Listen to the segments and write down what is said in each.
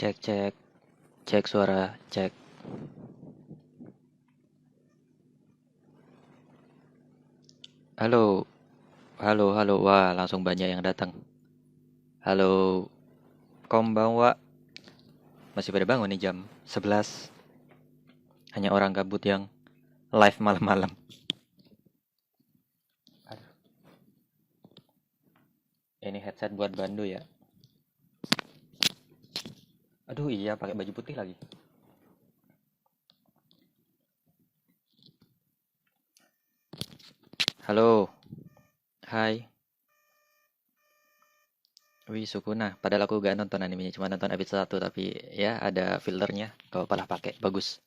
Cek, cek, cek suara, cek. Halo, halo, halo. Wah, langsung banyak yang datang. Halo, konbanwa. Masih pada bangun nih jam 11. Hanya orang gabut yang live malam-malam. Aduh, ini headset buat Bandu ya. Aduh iya, pakai baju putih lagi. Halo, hai. Wih, Sukuna. Padahal aku gak nonton animenya, cuma nonton episode 1. Tapi ya ada filternya. Kalau pernah pakai, bagus.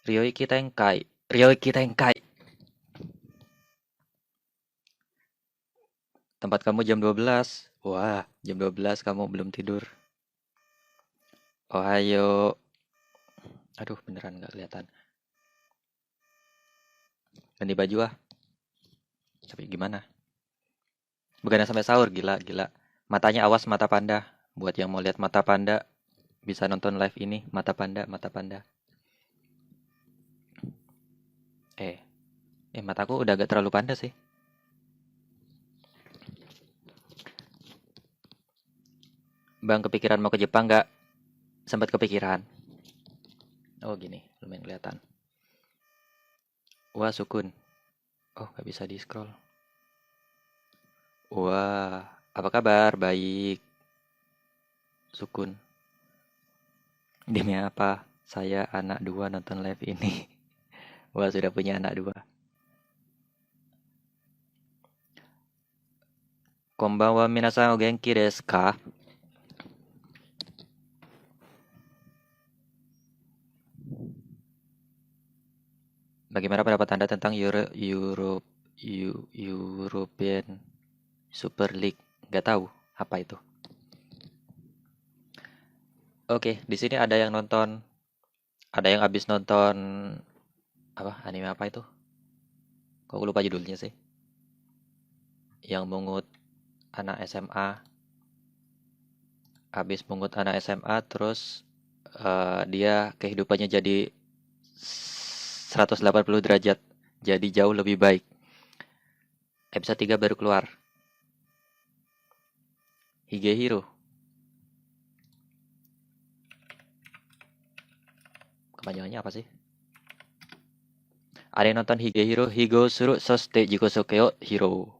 Ryoiki Tenkai. Ryoiki Tenkai. Tempat kamu jam 12. Wah, jam 12 kamu belum tidur. Ohayo. Aduh, beneran nggak kelihatan. Ganti baju ah. Tapi gimana? Bukannya sampai sahur, gila, gila. Matanya awas mata panda. Buat yang mau lihat mata panda, bisa nonton live ini. Mata panda, mata panda. Eh, mataku udah agak terlalu panda sih. Bang, kepikiran mau ke Jepang nggak? Sempat kepikiran. Oh, gini, lumayan kelihatan. Wah, Sukun. Oh, nggak bisa di-scroll. Wah, apa kabar? Baik, Sukun. Demi apa? Saya anak dua nonton live ini. Wah, sudah punya anak dua. Konbanwa minasan o genki desu ka? Bagaimana pendapat Anda tentang European Super League? Gak tahu apa itu. Oke, di sini ada yang nonton, ada yang habis nonton apa anime apa itu? Kok aku lupa judulnya sih. Yang mungut anak SMA, habis mungut anak SMA, terus dia kehidupannya jadi 180 derajat, jadi jauh lebih baik. Episode 3 baru keluar. Higehiro. Kepanjangannya apa sih? Ada yang nonton Higehiro, Higo Suru Soste Jikosoke o Hiro.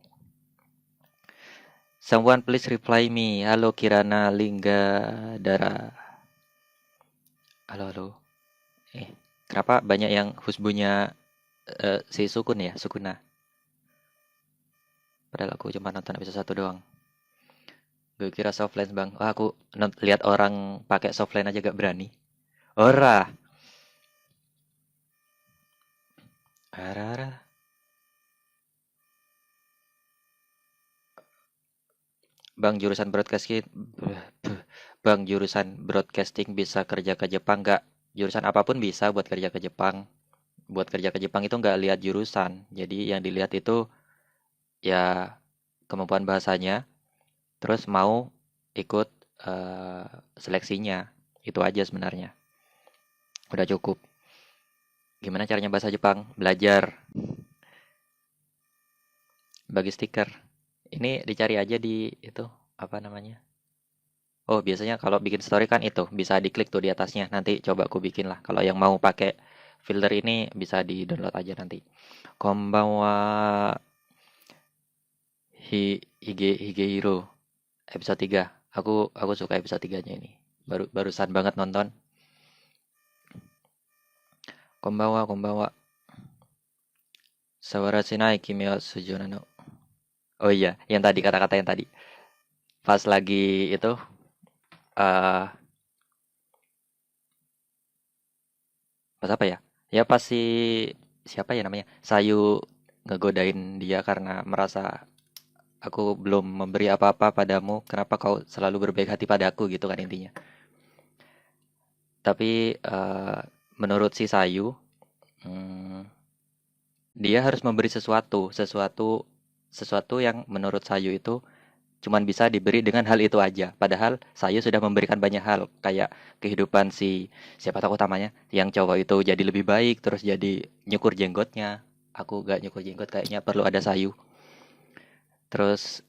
Someone please reply me. Halo Kirana Lingga Dara. Halo, halo. Kenapa banyak yang husbunya si Sukun ya, Sukuna? Padahal aku cuma nonton episode 1 doang. Gue kira softlens bang. Wah, aku lihat orang pakai softlens aja gak berani. Ora. Arara. Bang jurusan broadcasting. Bang jurusan broadcasting bisa kerja ke Jepang nggak? Jurusan apapun bisa buat kerja ke Jepang. Buat kerja ke Jepang itu nggak lihat jurusan. Jadi yang dilihat itu ya kemampuan bahasanya. Terus mau ikut eh, seleksinya. Itu aja sebenarnya. Udah cukup. Gimana caranya bahasa Jepang? Belajar. Bagi stiker. Ini dicari aja di itu apa namanya? Oh, biasanya kalau bikin story kan itu bisa diklik tuh di atasnya. Nanti coba aku bikin lah. Kalau yang mau pakai filter ini bisa di-download aja nanti. Konbanwa Higehiro episode 3. Aku suka episode 3-nya ini. Barusan banget nonton. Konbanwa, konbanwa. Sawara shinai kimi wa sujou nano. Oh iya, yang tadi kata-kata yang tadi. Pas lagi itu eh pas apa ya? Ya pas si siapa ya namanya? Sayu ngegodain dia karena merasa aku belum memberi apa-apa padamu, kenapa kau selalu berbaik hati padaku gitu kan intinya. Tapi menurut si Sayu, hmm, dia harus memberi sesuatu yang menurut Sayu itu cuman bisa diberi dengan hal itu aja. Padahal Sayu sudah memberikan banyak hal, kayak kehidupan si siapa tahu utamanya, yang cowok itu jadi lebih baik, terus jadi nyukur jenggotnya. Aku gak nyukur jenggot, kayaknya perlu ada Sayu. Terus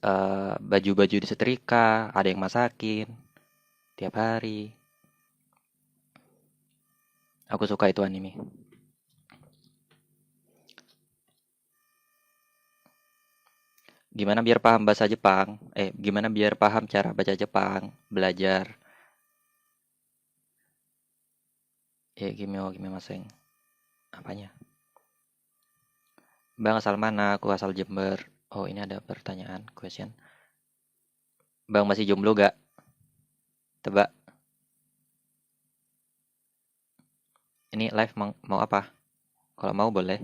baju-baju disetrika, ada yang masakin tiap hari. Aku suka itu anime. Gimana biar paham bahasa Jepang? Gimana biar paham cara baca Jepang, belajar. Gimana maseng. Apanya? Bang asal mana? Aku asal Jember. Oh, ini ada pertanyaan, question. Bang masih jomblo gak? Tebak. Ini live mau apa? Kalau mau boleh.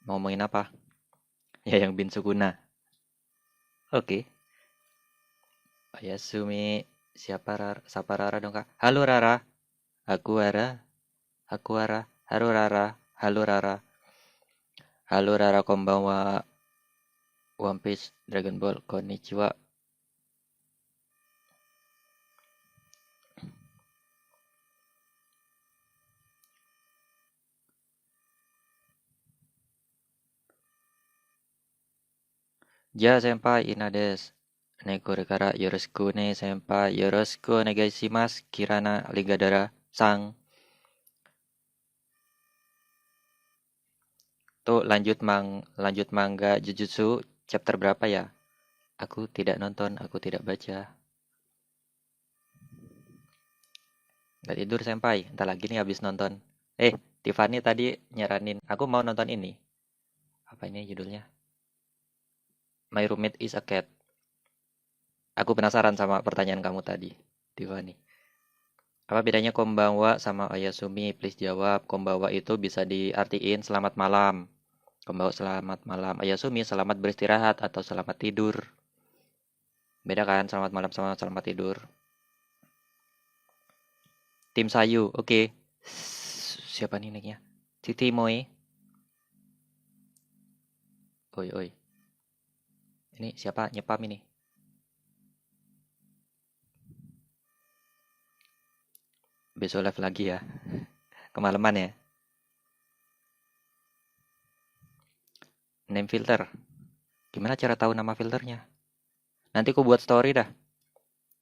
Mau ngomongin apa? Ya yang Bin Suguna. Oke. Oh ya Sumi. Siapa Rara dong kak? Halo Rara. Aku Rara. Aku Rara. Halo Rara. Halo Rara. Halo Rara konbanwa. One Piece Dragon Ball Konnichiwa. Ja senpai ina desu. Ne kore kara yoroshiku ne senpai. Yoroshiku onegai shimasu. Kirana Ligadara Sang. Tuh lanjut manga Jujutsu chapter berapa ya? Aku tidak nonton, aku tidak baca. Nggak tidur senpai, entar lagi nih habis nonton. Tiffany tadi nyaranin, aku mau nonton ini. Apa ini judulnya? My Roommate is a Cat. Aku penasaran sama pertanyaan kamu tadi, Tiffany. Apa bedanya konbanwa sama Oyasumi? Please jawab. Konbanwa itu bisa diartiin selamat malam. Konbanwa selamat malam. Oyasumi selamat beristirahat atau selamat tidur. Beda kan selamat malam sama selamat tidur. Tim Sayu, oke. Siapa nih nicknya? Titi Moe. Oi, oi. Ini siapa nyepam ini? Besok live lagi ya. Kemalaman ya. Name filter. Gimana cara tahu nama filternya? Nanti aku buat story dah.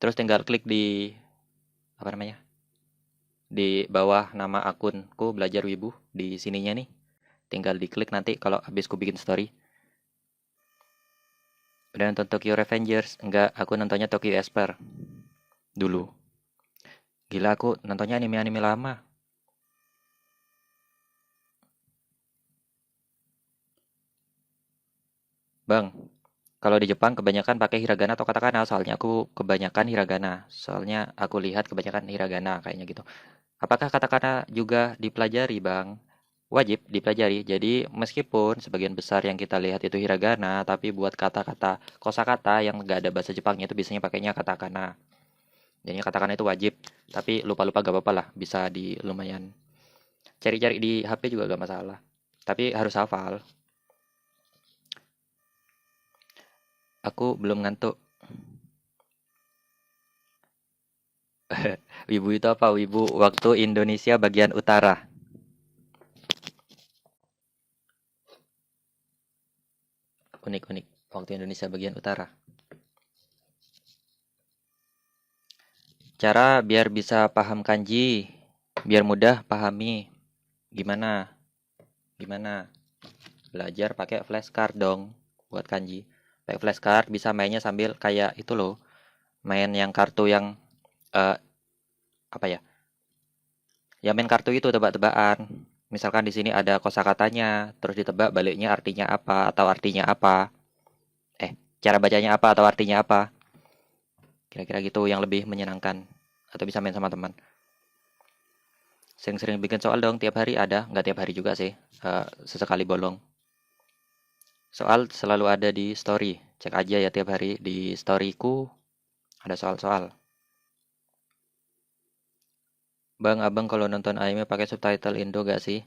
Terus tinggal klik di apa namanya? Di bawah nama akunku belajar wibu di sininya nih. Tinggal diklik nanti kalau habis ku bikin story. Udah nonton Tokyo Revengers? Enggak, aku nontonnya Tokyo Esper dulu. Gila aku nontonnya anime-anime lama. Bang, kalau di Jepang kebanyakan pakai hiragana atau katakana, soalnya aku kebanyakan hiragana. Soalnya aku lihat kebanyakan hiragana kayaknya gitu. Apakah katakana juga dipelajari, Bang? Wajib dipelajari. Jadi meskipun sebagian besar yang kita lihat itu hiragana, tapi buat kata-kata kosakata yang nggak ada bahasa Jepangnya itu biasanya pakainya katakana. Jadi katakana itu wajib. Tapi lupa-lupa gak apa-apa lah, bisa di lumayan cari-cari di HP juga gak masalah. Tapi harus hafal. Aku belum ngantuk. Wibu itu apa? Wibu waktu Indonesia bagian utara. Unik-unik. Waktu Indonesia bagian utara. Cara biar bisa paham kanji. Biar mudah pahami. Gimana? Gimana? Belajar pakai flashcard dong. Buat kanji. Pakai flashcard bisa mainnya sambil kayak itu loh. Main yang kartu yang eh, apa ya? Ya main kartu itu tebak-tebakan. Misalkan di sini ada kosakatanya, terus ditebak baliknya artinya apa atau artinya apa. Cara bacanya apa atau artinya apa. Kira-kira gitu yang lebih menyenangkan. Atau bisa main sama teman. Sering-sering bikin soal dong tiap hari ada. Nggak tiap hari juga sih. Sesekali bolong. Soal selalu ada di story. Cek aja ya tiap hari di storyku ada soal-soal. Bang, abang kalau nonton anime pakai subtitle Indo gak sih?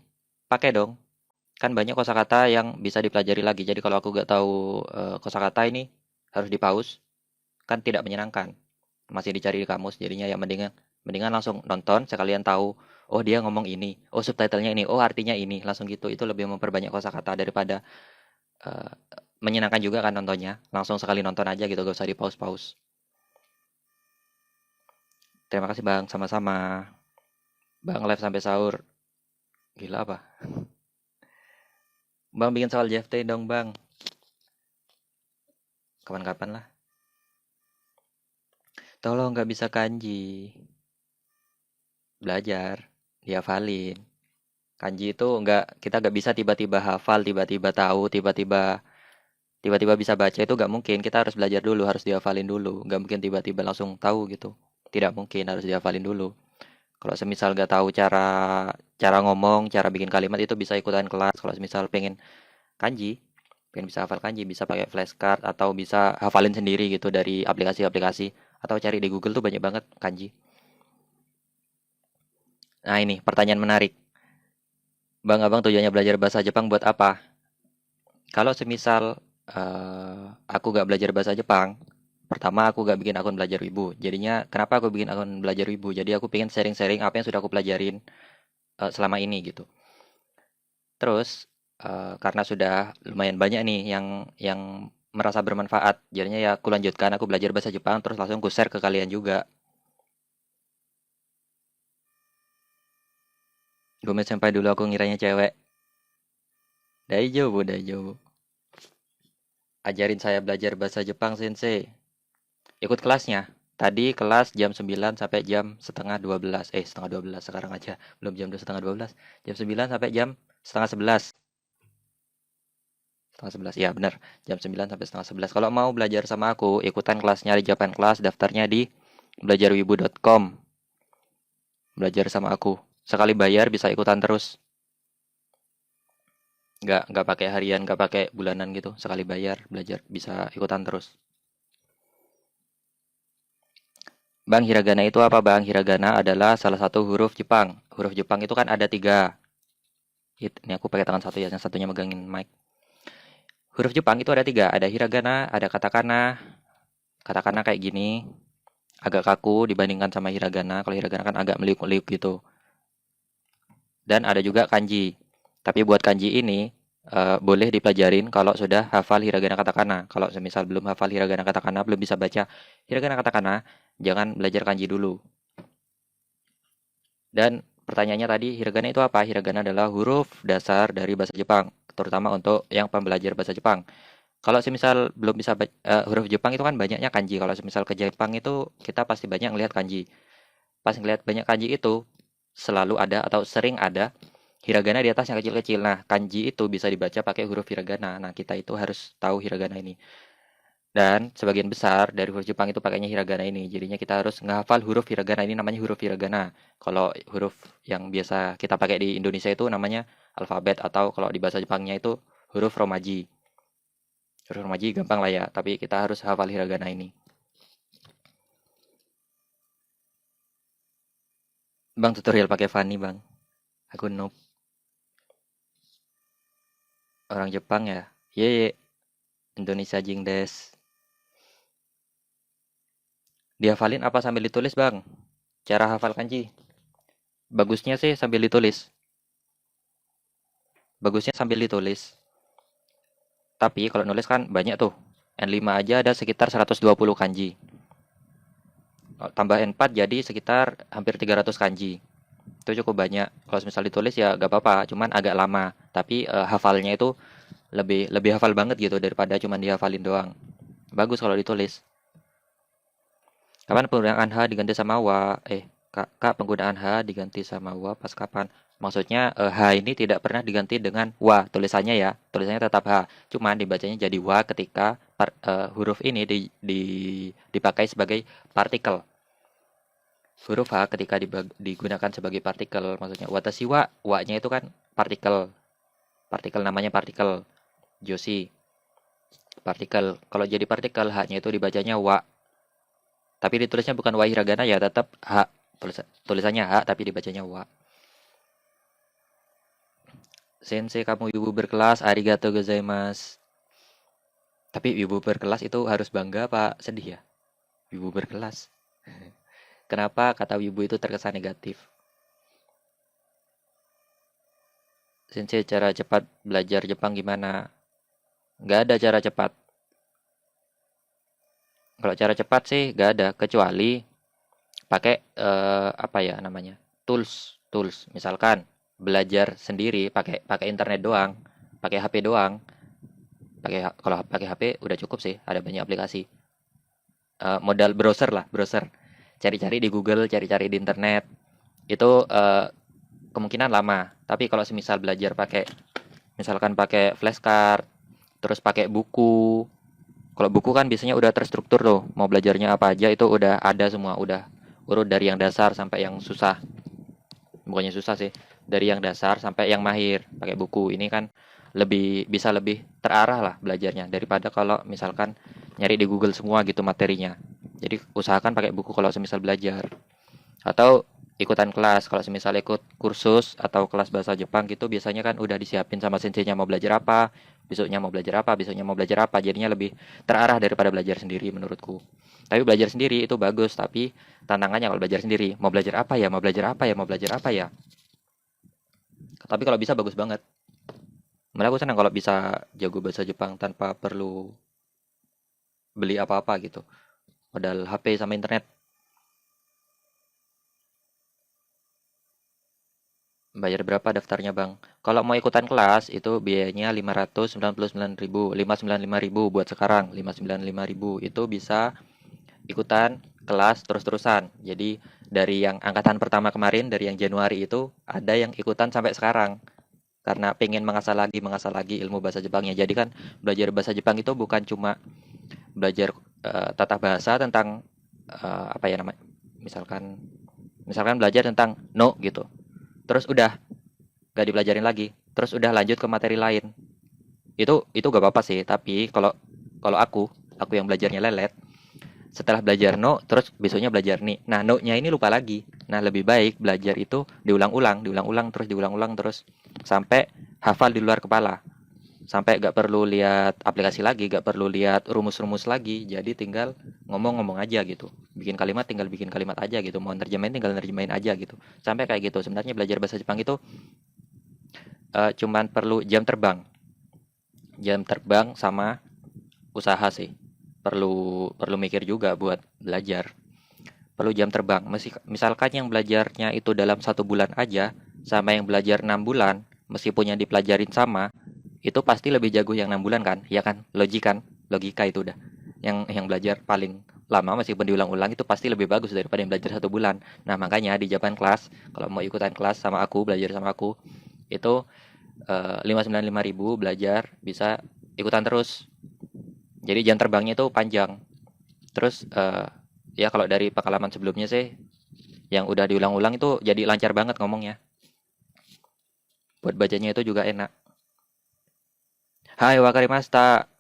Pakai dong. Kan banyak kosakata yang bisa dipelajari lagi. Jadi kalau aku gak tahu kosakata ini, harus di pause, kan tidak menyenangkan. Masih dicari di kamus, jadinya ya mendingan mendingan langsung nonton sekalian tahu, oh dia ngomong ini, oh subtitlenya ini, oh artinya ini, langsung gitu. Itu lebih memperbanyak kosakata daripada eh, menyenangkan juga kan nontonnya. Langsung sekali nonton aja gitu, gak usah di pause-pause. Terima kasih Bang, sama-sama. Bang live sampai sahur. Gila apa? Bang bikin soal JFT dong Bang. Kapan-kapan lah. Tolong nggak bisa kanji. Belajar. Dihafalin. Kanji itu nggak, kita nggak bisa tiba-tiba hafal, tiba-tiba tahu, tiba-tiba bisa baca itu nggak mungkin. Kita harus belajar dulu, harus dihafalin dulu. Nggak mungkin tiba-tiba langsung tahu gitu. Tidak mungkin, harus dihafalin dulu. Kalau semisal nggak tahu cara cara ngomong, cara bikin kalimat itu bisa ikutan kelas. Kalau semisal kanji, pengen bisa hafal kanji, bisa pakai flashcard atau bisa hafalin sendiri gitu dari aplikasi-aplikasi atau cari di Google tuh banyak banget kanji. Nah, ini pertanyaan menarik. Bang, Abang tujuannya belajar bahasa Jepang buat apa? Kalau semisal aku gak belajar bahasa Jepang, pertama aku gak bikin akun belajar wibu. Jadinya kenapa aku bikin akun belajar wibu? Jadi aku pengen sharing-sharing apa yang sudah aku pelajarin selama ini gitu. Terus karena sudah lumayan banyak nih yang merasa bermanfaat, jadinya ya aku lanjutkan, aku belajar bahasa Jepang terus langsung ku share ke kalian juga. Gue sampai dulu aku ngiranya cewek. Daijoubu, daijoubu. Ajarin saya belajar bahasa Jepang, Sensei. Ikut kelasnya. Tadi kelas jam 9 sampai jam setengah 12. Setengah 12 sekarang aja. Belum jam 2 setengah 12. Jam 9 sampai jam setengah 11. Setengah 11. Ya, benar. Jam 9 sampai setengah 11. Kalau mau belajar sama aku, ikutan kelasnya di Japan Class, daftarnya di belajarwibu.com. Belajar sama aku. Sekali bayar bisa ikutan terus. Nggak pakai harian, nggak pakai bulanan gitu. Sekali bayar, belajar bisa ikutan terus. Bang, hiragana itu apa, Bang? Hiragana adalah salah satu huruf Jepang. Huruf Jepang itu kan ada tiga. Ini aku pakai tangan satu ya, yang satunya megangin mic. Huruf Jepang itu ada tiga. Ada hiragana, ada katakana. Katakana kayak gini, agak kaku dibandingkan sama hiragana. Kalau hiragana kan agak meliuk-meliuk gitu. Dan ada juga kanji. Tapi buat kanji ini, boleh dipelajarin kalau sudah hafal hiragana katakana. Kalau semisal belum hafal hiragana katakana, belum bisa baca hiragana katakana, jangan belajar kanji dulu. Dan pertanyaannya tadi, hiragana itu apa? Hiragana adalah huruf dasar dari bahasa Jepang, terutama untuk yang pembelajar bahasa Jepang. Kalau semisal belum bisa huruf Jepang itu kan banyaknya kanji. Kalau semisal ke Jepang itu kita pasti banyak ngelihat kanji. Pas ngelihat banyak kanji itu selalu ada atau sering ada hiragana di atas yang kecil-kecil. Nah, kanji itu bisa dibaca pakai huruf hiragana. Nah, kita itu harus tahu hiragana ini. Dan sebagian besar dari huruf Jepang itu pakainya hiragana ini. Jadinya kita harus menghafal huruf hiragana ini, namanya huruf hiragana. Kalau huruf yang biasa kita pakai di Indonesia itu namanya alfabet, atau kalau di bahasa Jepangnya itu huruf romaji. Huruf romaji gampang lah ya, tapi kita harus hafal hiragana ini. Bang, tutorial pakai Fanny, Bang. Aku noob. Orang Jepang ya. Ye, Indonesia jing des. Dihafalin apa sambil ditulis, Bang? Cara hafal kanji. Bagusnya sih sambil ditulis. Bagusnya sambil ditulis. Tapi kalau nulis kan banyak tuh. N5 aja ada sekitar 120 kanji. Tambah N4 jadi sekitar hampir 300 kanji. Itu cukup banyak. Kalau misal ditulis ya gak apa-apa, cuman agak lama. Tapi hafalnya itu lebih lebih hafal banget gitu daripada cuman dihafalin doang. Bagus kalau ditulis. Kapan penggunaan H diganti sama wa? Kak, penggunaan H diganti sama wa pas kapan? Maksudnya H ini tidak pernah diganti dengan wa tulisannya ya. Tulisannya tetap H. Cuman dibacanya jadi wa ketika huruf ini dipakai sebagai partikel. Huruf H ketika digunakan sebagai partikel. Maksudnya watashi wa-nya itu kan partikel. Partikel namanya partikel. Joshi. Partikel. Kalau jadi partikel H-nya itu dibacanya wa. Tapi ditulisnya bukan wa hiragana ya, tetap H. Tulisannya H tapi dibacanya wa. Sensei, kamu ibu berkelas. Arigato gozaimasu. Tapi ibu berkelas itu harus bangga apa sedih ya? Ibu berkelas. Kenapa kata wibu itu terkesan negatif? Sensei, cara cepat belajar Jepang gimana? Nggak ada cara cepat. Kalau cara cepat sih nggak ada, kecuali pakai apa ya namanya? Tools. Misalkan belajar sendiri pakai pakai internet doang, pakai HP doang. Kalau pakai HP udah cukup sih, ada banyak aplikasi. Modal browser lah, browser. Cari-cari di Google, cari-cari di internet. Itu kemungkinan lama. Tapi kalau semisal belajar pakai misalkan pakai flashcard, terus pakai buku. Kalau buku kan biasanya udah terstruktur tuh, mau belajarnya apa aja itu udah ada semua, udah urut dari yang dasar sampai yang susah. Bukannya susah sih, dari yang dasar sampai yang mahir pakai buku. Ini kan lebih terarah lah belajarnya daripada kalau misalkan nyari di Google semua gitu materinya. Jadi usahakan pakai buku kalau semisal belajar. Atau ikutan kelas, kalau semisal ikut kursus atau kelas bahasa Jepang gitu biasanya kan udah disiapin sama senseinya mau belajar apa, besoknya mau belajar apa, besoknya mau belajar apa, jadinya lebih terarah daripada belajar sendiri menurutku. Tapi belajar sendiri itu bagus, tapi tantangannya kalau belajar sendiri, mau belajar apa ya, mau belajar apa ya, mau belajar apa ya. Tapi kalau bisa bagus banget. Malah aku senang kalau bisa jago bahasa Jepang tanpa perlu beli apa-apa gitu. Modal HP sama internet. Bayar berapa daftarnya, Bang? Kalau mau ikutan kelas itu biayanya 599.000, 595.000 buat sekarang. 595.000 itu bisa ikutan kelas terus-terusan. Jadi dari yang angkatan pertama kemarin, dari yang Januari itu ada yang ikutan sampai sekarang. Karena pengen mengasah lagi ilmu bahasa Jepangnya. Jadi kan belajar bahasa Jepang itu bukan cuma belajar tata bahasa tentang apa ya namanya? Misalkan misalkan belajar tentang no gitu. Terus udah gak dipelajarin lagi, terus udah lanjut ke materi lain. Itu gak apa-apa sih, tapi kalau kalau aku yang belajarnya lelet, setelah belajar no terus besoknya belajar nih, nah no-nya ini lupa lagi. Nah lebih baik belajar itu diulang-ulang terus sampai hafal di luar kepala, sampai gak perlu lihat aplikasi lagi, gak perlu lihat rumus-rumus lagi, jadi tinggal ngomong-ngomong aja gitu, bikin kalimat tinggal bikin kalimat aja gitu, mau nerjemahin tinggal nerjemahin aja gitu, sampai kayak gitu. Sebenarnya belajar bahasa Jepang itu cuman perlu jam terbang sama usaha sih. Perlu perlu mikir juga buat belajar. Perlu jam terbang. Misalkan yang belajarnya itu dalam 1 bulan aja, sama yang belajar 6 bulan, meskipun yang dipelajarin sama, itu pasti lebih jago yang 6 bulan kan? Ya kan? Logika itu udah. Yang belajar paling lama meskipun diulang-ulang itu pasti lebih bagus daripada yang belajar 1 bulan. Nah makanya di Japan kelas, kalau mau ikutan kelas sama aku, belajar sama aku, itu 595.000 belajar bisa ikutan terus. Jadi jam terbangnya itu panjang. Terus ya kalau dari pengalaman sebelumnya sih yang udah diulang-ulang itu jadi lancar banget ngomongnya. Buat bacanya itu juga enak. Hai wakarimashita.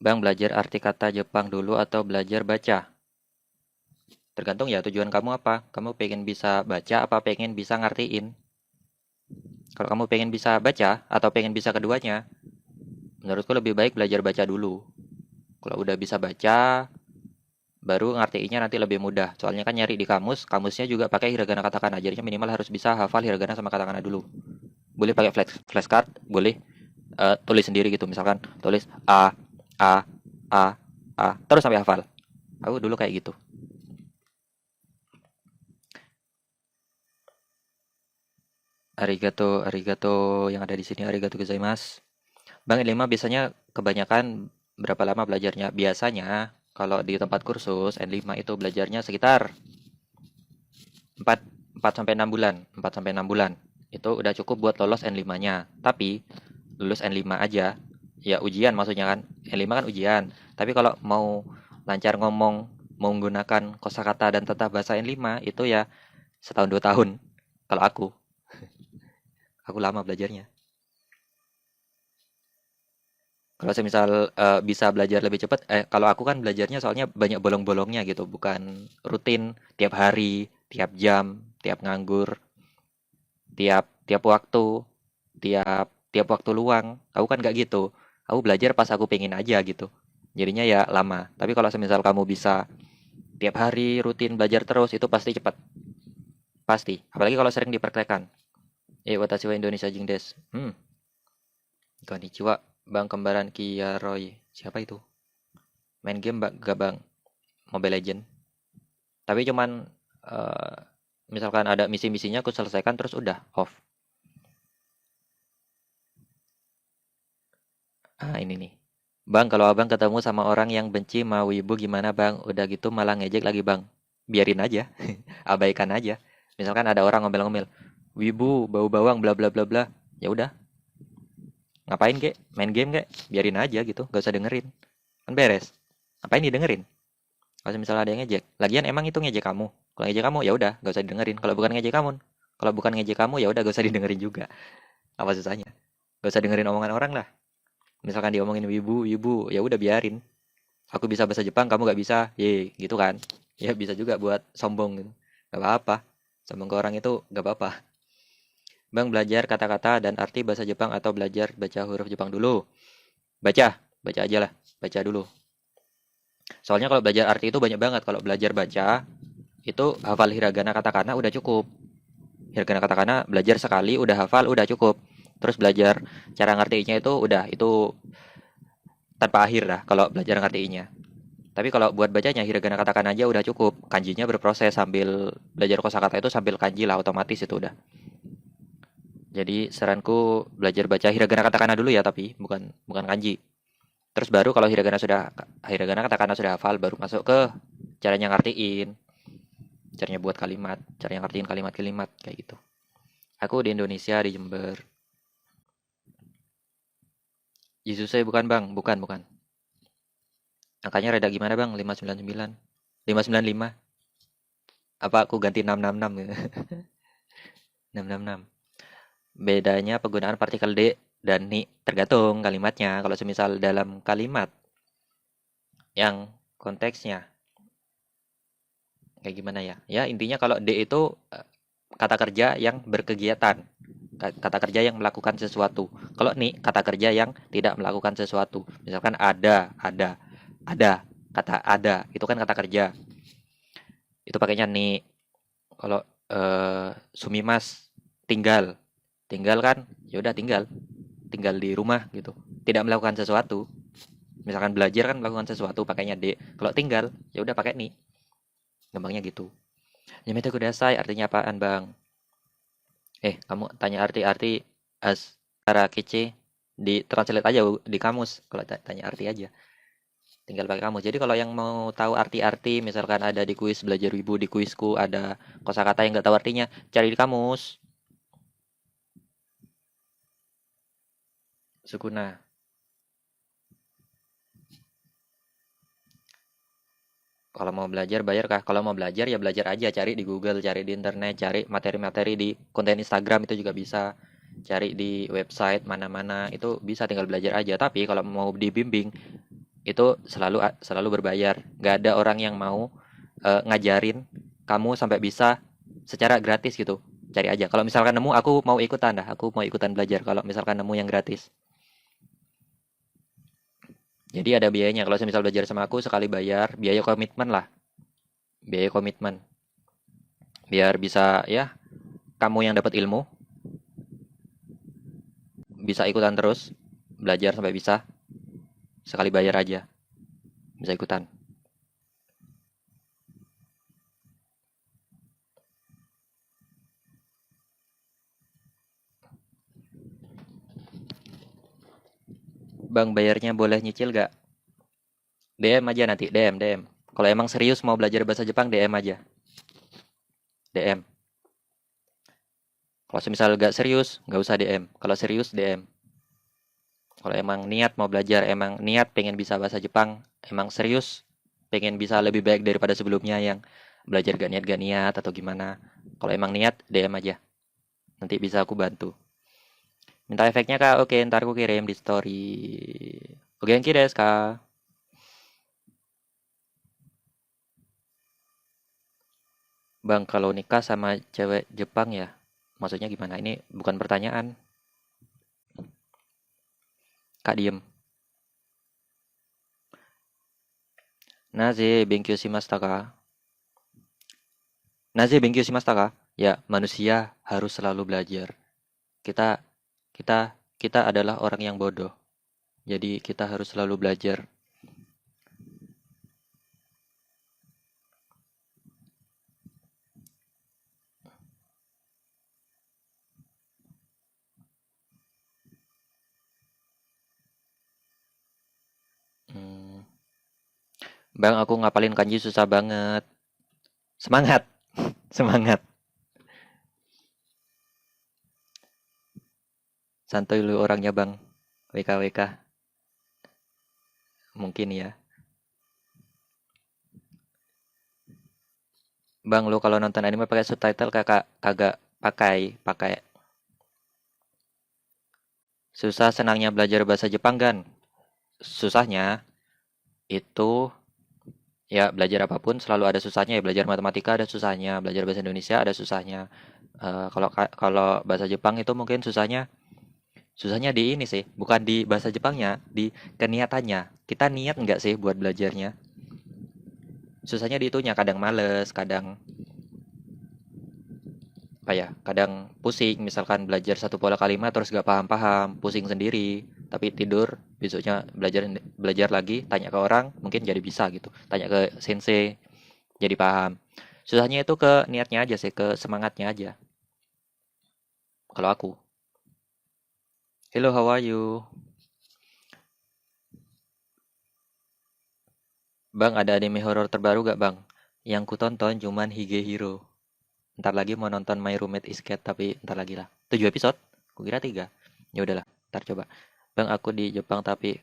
Bang belajar arti kata Jepang dulu atau belajar baca? Tergantung ya tujuan kamu apa. Kamu pengen bisa baca apa pengen bisa ngertiin? Kalau kamu pengen bisa baca atau pengen bisa keduanya, menurutku lebih baik belajar baca dulu. Kalau udah bisa baca, baru ngertiinnya nanti lebih mudah. Soalnya kan nyari di kamus, kamusnya juga pakai hiragana katakana. Jadinya minimal harus bisa hafal hiragana sama katakana dulu. Boleh pakai flashcard, boleh tulis sendiri gitu. Misalkan tulis A, A, A, terus sampai hafal. Aku dulu kayak gitu. Arigato, arigato yang ada di sini, arigato gozaimasu. Bang N5 biasanya kebanyakan berapa lama belajarnya? Biasanya kalau di tempat kursus N5 itu belajarnya sekitar 4 4 sampai 6 bulan, 4 sampai 6 bulan. Itu udah cukup buat lolos N5-nya. Tapi lulus N5 aja, ya ujian maksudnya kan. N5 kan ujian. Tapi kalau mau lancar ngomong, mau menggunakan kosakata dan tata bahasa N5 itu ya setahun 2 tahun. Kalau aku lama belajarnya. Kalau saya misal bisa belajar lebih cepat, kalau aku kan belajarnya soalnya banyak bolong-bolongnya gitu, bukan rutin tiap hari, tiap jam, tiap nganggur, tiap tiap waktu, tiap tiap waktu luang. Aku kan nggak gitu. Aku belajar pas aku pengen aja gitu. Jadinya ya lama. Tapi kalau semisal kamu bisa tiap hari rutin belajar terus, itu pasti cepat. Pasti. Apalagi kalau sering dipraktekkan. Watashi wa Indonesia jing des. Konnichiwa. Bang kembaran Kia Roy. Siapa itu? Main game gak bang? Mobile Legend. Tapi cuman eh, misalkan ada misi-misinya aku selesaikan terus udah off. Ini nih. Bang, kalau abang ketemu sama orang yang benci mau wibu gimana bang? Udah gitu malah ngejek lagi bang. Biarin aja, abaikan aja. Misalkan ada orang ngomel-ngomel, wibu, bau bawang, bla bla bla bla. Ya udah, ngapain kek? Main game kek? Biarin aja gitu, gak usah dengerin. Kan beres. Ngapain didengerin? Kalau misalnya ada yang ngejek, lagian emang itu ngejek kamu. Kalau ngejek kamu ya udah, gak usah didengerin. Kalau bukan ngejek kamu ya udah gak usah didengerin juga. Apa susahnya? Gak usah dengerin omongan orang lah. Misalkan diomongin wibu, wibu, ya udah biarin. Aku bisa bahasa Jepang, kamu gak bisa. Gitu kan. Ya bisa juga buat sombong gitu. Gak apa-apa. Sombong ke orang itu gak apa-apa. Bang belajar kata-kata dan arti bahasa Jepang atau belajar baca huruf Jepang dulu? Baca aja lah. Baca dulu. Soalnya kalau belajar arti itu banyak banget. Kalau belajar baca, itu hafal hiragana katakana udah cukup. Hiragana katakana belajar sekali, udah hafal, udah cukup. Terus belajar cara ngertiinnya itu udah, itu tanpa akhir lah kalau belajar ngertiinnya. Tapi kalau buat bacanya hiragana katakan aja udah cukup. Kanjinya berproses sambil belajar kosakata itu sambil kanji lah otomatis itu udah. Jadi saranku belajar baca hiragana katakana dulu ya tapi bukan bukan kanji. Terus baru kalau hiragana katakana sudah hafal baru masuk ke caranya ngertiin, caranya buat kalimat, caranya ngertiin kalimat-kalimat kayak gitu. Aku di Indonesia di Jember. Yesusnya bukan bang, bukan. Angkanya rada gimana bang? 599, 595. Apa aku ganti 666 gitu? 666. Bedanya penggunaan partikel D dan ni tergantung kalimatnya. Kalau semisal dalam kalimat yang konteksnya kayak gimana ya? Ya intinya kalau D itu kata kerja yang berkegiatan, kata kerja yang melakukan sesuatu. Kalau ni kata kerja yang tidak melakukan sesuatu. Misalkan ada, kata ada itu kan kata kerja. Itu pakainya ni. Kalau sumimas tinggal, tinggal kan, ya udah tinggal di rumah gitu, tidak melakukan sesuatu. Misalkan belajar kan melakukan sesuatu pakainya D. Kalau tinggal ya udah pakai ni. Gampangnya gitu. Yamete kudasai artinya apaan bang? Kamu tanya arti-arti secara kece di translate aja di kamus. Kalau tanya arti aja tinggal pakai kamus. Jadi kalau yang mau tahu arti-arti, misalkan ada di kuis belajar wibu, di kuisku ada kosakata yang nggak tahu artinya, cari di kamus. Sukuna. Kalau mau belajar bayar kah? Kalau mau belajar ya belajar aja, cari di Google, cari di internet, cari materi-materi di konten Instagram itu juga bisa. Cari di website mana-mana itu bisa, tinggal belajar aja. Tapi kalau mau dibimbing itu selalu berbayar. Nggak ada orang yang mau ngajarin kamu sampai bisa secara gratis gitu. Cari aja. Kalau misalkan nemu, aku mau ikutan dah. Aku mau ikutan belajar. Kalau misalkan nemu yang gratis. Jadi ada biayanya. Kalau misal belajar sama aku sekali bayar, biaya komitmen lah. Biaya komitmen. Biar bisa ya, kamu yang dapat ilmu, bisa ikutan terus, belajar sampai bisa, sekali bayar aja. Bisa ikutan. Bang, bayarnya boleh nyicil gak? DM aja nanti, DM. Kalau emang serius mau belajar bahasa Jepang, DM aja. DM. Kalau misal gak serius, gak usah DM. Kalau serius, DM. Kalau emang niat mau belajar, emang niat pengen bisa bahasa Jepang, emang serius pengen bisa lebih baik daripada sebelumnya yang belajar gak niat atau gimana. Kalau emang niat, DM aja. Nanti bisa aku bantu. Minta efeknya kak? Oke, ntar aku kirim di story. Oke, genki desu kak. Bang, kalau nikah sama cewek Jepang ya, maksudnya gimana? Ini bukan pertanyaan. Kak diem. Naze benkyo shimashita ka? Naze benkyo shimashita ka? Ya, manusia harus selalu belajar. Kita kita kita adalah orang yang bodoh. Jadi kita harus selalu belajar. Hmm. Bang, aku ngapalin kanji susah banget. Semangat, semangat. Santuy lu orangnya, Bang. WKWK. Mungkin ya. Bang, lu kalau nonton anime pakai subtitle kakak kagak pakai, pakai. Susah senangnya belajar bahasa Jepang kan? Susahnya itu ya belajar apapun selalu ada susahnya ya. Belajar matematika ada susahnya, belajar bahasa Indonesia ada susahnya. Kalau bahasa Jepang itu mungkin susahnya di ini sih, bukan di bahasa Jepangnya, di keniatannya. Kita niat nggak sih buat belajarnya? Susahnya di itunya, kadang males, kadang apa ya, kadang pusing. Misalkan belajar satu pola kalimat terus gak paham-paham, pusing sendiri. Tapi tidur, besoknya belajar belajar lagi, tanya ke orang, mungkin jadi bisa gitu. Tanya ke sensei, jadi paham. Susahnya itu ke niatnya aja sih, ke semangatnya aja. Kalau aku. Hello, how are you? Bang, ada anime horor terbaru gak, Bang? Yang ku tonton cuman Higehiro. Ntar lagi mau nonton My Roommate is Cat, tapi ntar lagi lah. 7 episode? Kukira 3. Ya udahlah, ntar coba. Bang, aku di Jepang tapi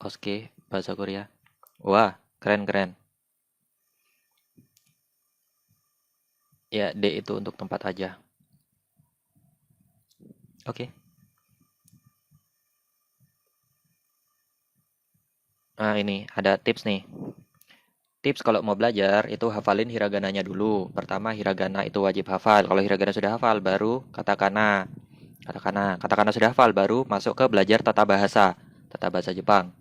oke bahasa Korea. Wah, keren-keren. Ya, D itu untuk tempat aja. Oke. Nah, ini ada tips nih. Tips kalau mau belajar itu hafalin hiragananya dulu. Pertama, hiragana itu wajib hafal. Kalau hiragana sudah hafal, baru katakana. Katakana sudah hafal, baru masuk ke belajar tata bahasa Jepang.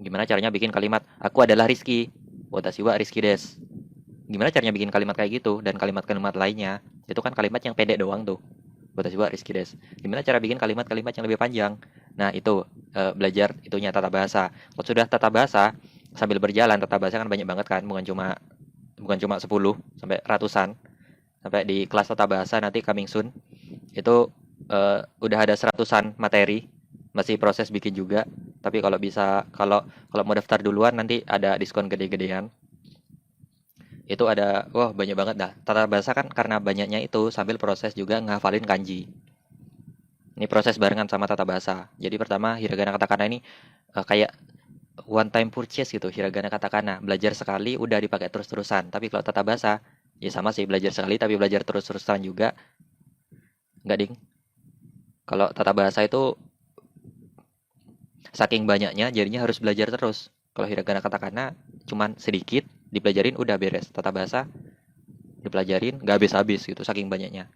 Gimana caranya bikin kalimat aku adalah Rizky, watashi wa Rizky des. Gimana caranya bikin kalimat kayak gitu dan kalimat-kalimat lainnya? Itu kan kalimat yang pendek doang tuh. Watashi wa Rizky des. Gimana cara bikin kalimat-kalimat yang lebih panjang? Nah, itu belajar itunya tata bahasa. Kalau sudah tata bahasa, sambil berjalan tata bahasa kan banyak banget kan, bukan cuma 10 sampai ratusan. Sampai di kelas tata bahasa nanti coming soon itu udah ada seratusan materi, masih proses bikin juga. Tapi kalau bisa, kalau mau daftar duluan nanti ada diskon gede-gedean. Itu ada, wah banyak banget dah. Tata bahasa kan karena banyaknya itu sambil proses juga ngafalin kanji. Ini proses barengan sama tata bahasa. Jadi pertama hiragana katakana ini kayak one time purchase gitu. Hiragana katakana belajar sekali udah dipakai terus-terusan. Tapi kalau tata bahasa ya sama sih, belajar sekali tapi belajar terus-terusan juga. Enggak ding. Kalau tata bahasa itu saking banyaknya jadinya harus belajar terus. Kalau hiragana katakana cuman sedikit dipelajarin udah beres. Tata bahasa dipelajarin nggak habis-habis gitu saking banyaknya.